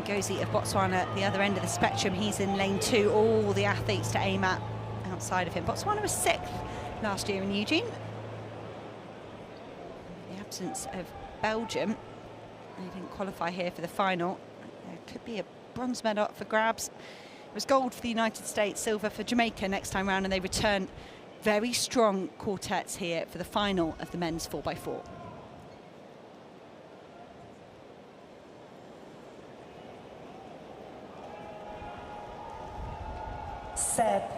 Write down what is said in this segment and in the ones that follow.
Ngozi of Botswana at the other end of the spectrum. He's in lane 2. All the athletes to aim at outside of him. Botswana was 6th last year in Eugene. The absence of Belgium. They didn't qualify here for the final. There could be a bronze medal up for grabs. It was gold for the United States, silver for Jamaica next time round, and they return very strong quartets here for the final of the men's 4x4. Set.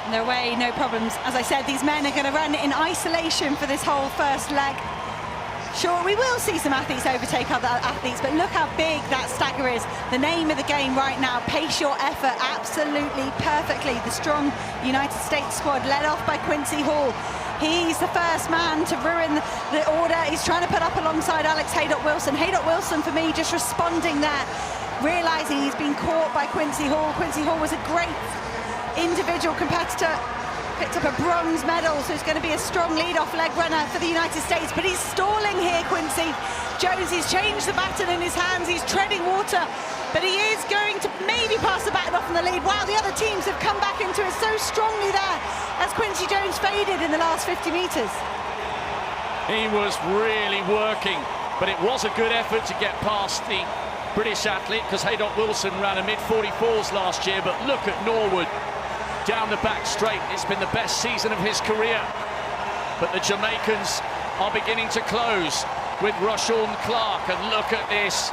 And they're away, no problems. As I said, these men are going to run in isolation for this whole first leg. Sure, we will see some athletes overtake other athletes, but look how big that stagger is. The name of the game right now, pace your effort absolutely perfectly. The strong United States squad led off by Quincy Hall. He's the first man to ruin the order. He's trying to put up alongside Alex Haydock-Wilson. Haydock-Wilson, for me, just responding there, realising he's been caught by Quincy Hall. Quincy Hall was a great individual competitor, picked up a bronze medal, so he's going to be a strong lead-off leg runner for the United States, but he's stalling here, Quincy. Josie's changed the baton in his hands, he's treading water, but he is going to maybe pass the baton off in the lead. Wow, the other teams have come back into it so strongly there as Quincy Jones faded in the last 50 metres. He was really working, but it was a good effort to get past the British athlete, because Haydock-Wilson ran a mid-44s last year, but look at Norwood. Down the back straight, it's been the best season of his career. But the Jamaicans are beginning to close with Rashawn Clark, and look at this.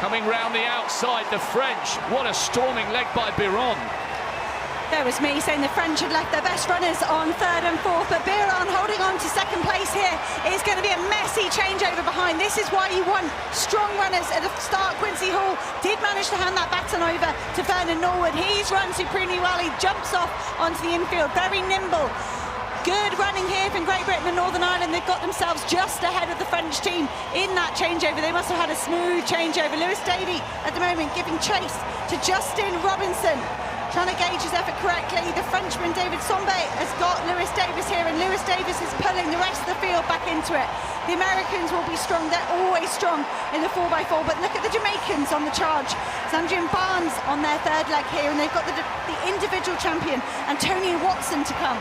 Coming round the outside, the French. What a storming leg by Biron. There was me saying the French had left their best runners on 3rd and 4th, but Biron holding on to 2nd place here. It's going to be a messy changeover behind. This is why you want strong runners at the start. Quincy Hall did manage to hand that baton over to Vernon Norwood. He's run supremely well. He jumps off onto the infield, very nimble. Good running here from Great Britain and Northern Ireland. They've got themselves just ahead of the French team in that changeover. They must have had a smooth changeover. Lewis Davey at the moment giving chase to Justin Robinson, trying to gauge his effort correctly. The Frenchman David Sombe has got Lewis Davis here, and Lewis Davis is pulling the rest of the field back into it. The Americans will be strong. They're always strong in the 4x4, but look at the Jamaicans on the charge. Zamjian Barnes on their 3rd leg here, and they've got the individual champion, Antonio Watson, to come.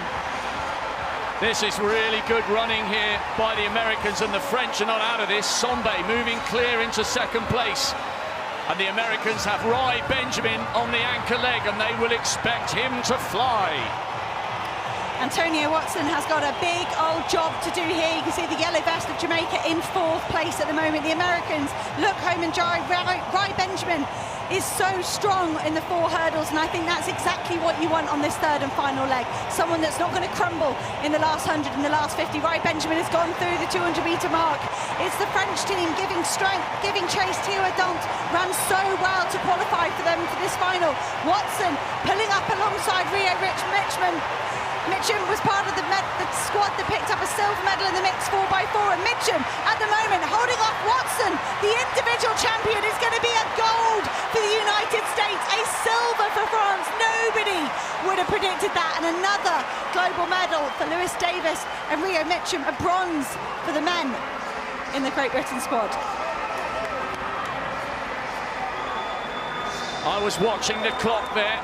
This is really good running here by the Americans, and the French are not out of this. Sombe moving clear into 2nd place. And the Americans have Rai Benjamin on the anchor leg, and they will expect him to fly. Antonio Watson has got a big old job to do here. You can see the yellow vest of Jamaica in 4th place at the moment. The Americans look home and dry. Rai Benjamin is so strong in the 4 hurdles, and I think that's exactly what you want on this 3rd and final leg. Someone that's not going to crumble in the last 100 and the last 50. Rai Benjamin has gone through the 200-metre mark. It's the French team giving strength, giving chase. Thierry Dant ran so well to qualify for them for this final. Watson pulling up alongside Rio Mitchum. Mitchum was part of the squad that picked up a silver medal in the mixed 4x4, and Mitchum at the moment holding off Watson. The individual champion is going to be a gold for the United States, a silver for France. Nobody would have predicted that, and another global medal for Lewis Davis and Rio Mitchum, a bronze for the men in the Great Britain squad. I was watching the clock there.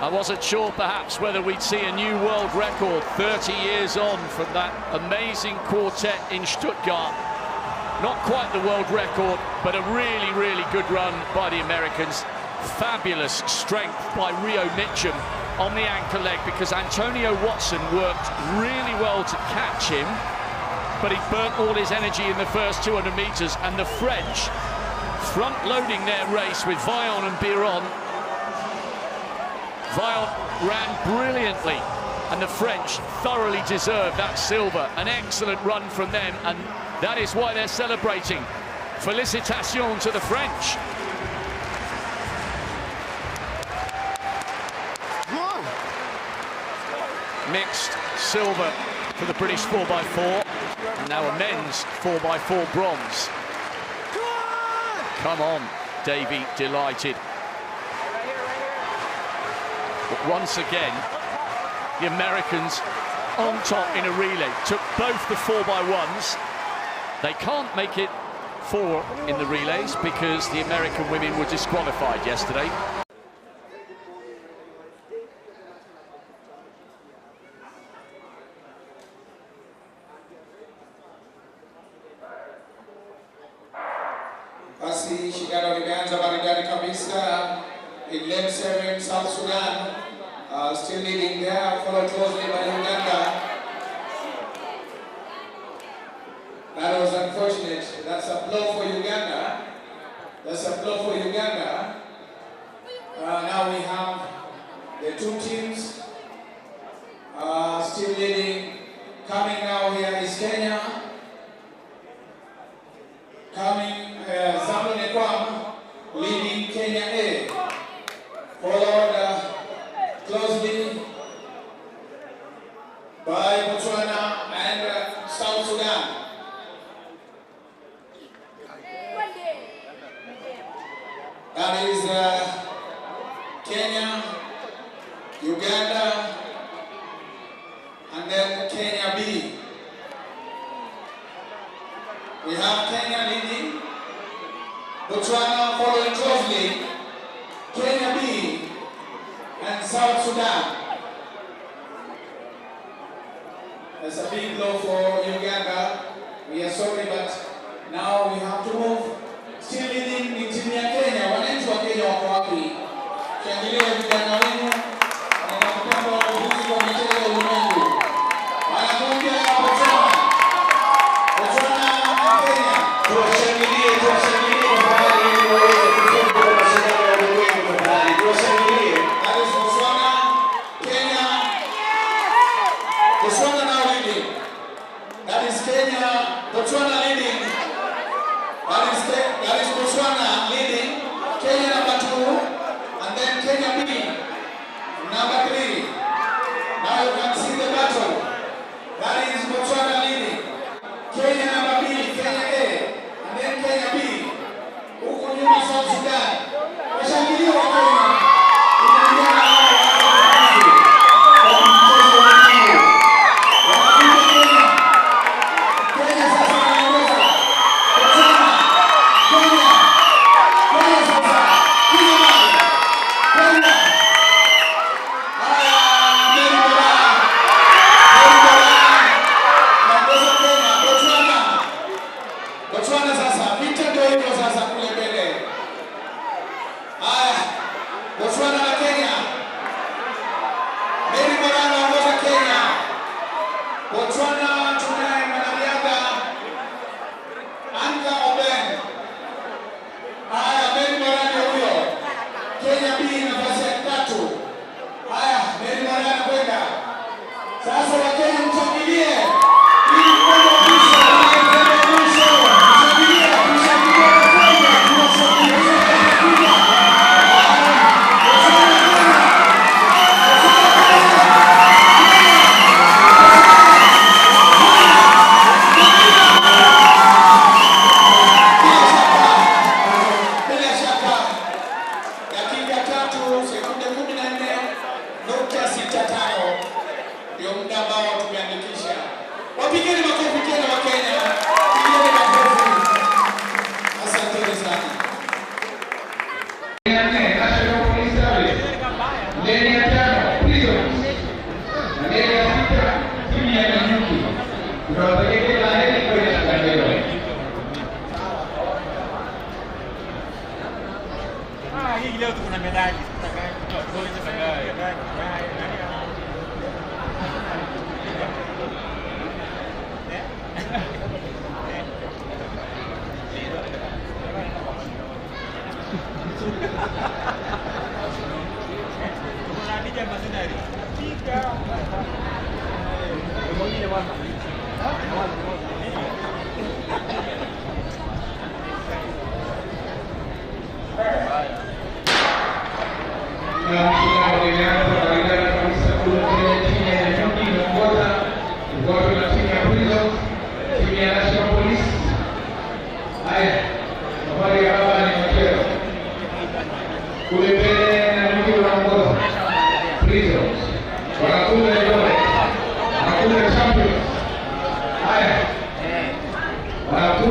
I wasn't sure perhaps whether we'd see a new world record 30 years on from that amazing quartet in Stuttgart. Not quite the world record, but a really, really good run by the Americans. Fabulous strength by Rio Mitchum on the anchor leg, because Antonio Watson worked really well to catch him, but he burnt all his energy in the first 200 metres, and the French front-loading their race with Vaillant and Biron. Vaillant ran brilliantly, and the French thoroughly deserved that silver. An excellent run from them, and that is why they're celebrating. Félicitations to the French. Mixed silver for the British 4x4, and now a men's 4x4 bronze. Come on, Davey, delighted. But once again, the Americans on top in a relay. Took both the 4x1s They can't make it 4 in the relays because the American women were disqualified yesterday. Basi shindano limeanza maridadi kabisa. In lane 7, South Sudan still leading there, followed closely by Uganda. That was unfortunate. That's a blow for Uganda. That's a blow for Uganda. Now we have the two teams still leading. Coming now here is Kenya. Coming Zambia Nekwam leading Kenya A. Followed closely by Botswana and South Sudan. That is Kenya, Uganda, and then Kenya B. We have Kenya leading, Botswana following closely, Kenya B, and South Sudan. That's a big blow for Uganda. We are sorry, but now we have to move. Still leading ni timu ya Kenya. Wananchi wa Kenya wako wapi? Kiangalia vijana wenu wanapenda kuhusu kwa michezo ya ulimwengu. Wanakuja Botswana. Botswana na Kenya. Tuwashangilie tafadhali ili waweze kufuzu kwa mashindano ya ulimwengu tafadhali. Tuwashangilie. That is Botswana, Kenya. Botswana now leading. That is Kenya, Botswana leading. That is Botswana leading, Kenya number 2, and then Kenya B number 3. Now you can see the battle. That is Botswana leading, Kenya number B, Kenya A, and then Kenya B. Huku nyuma South Sudan. Washangilie wa Kenya. Wow.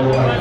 Buenas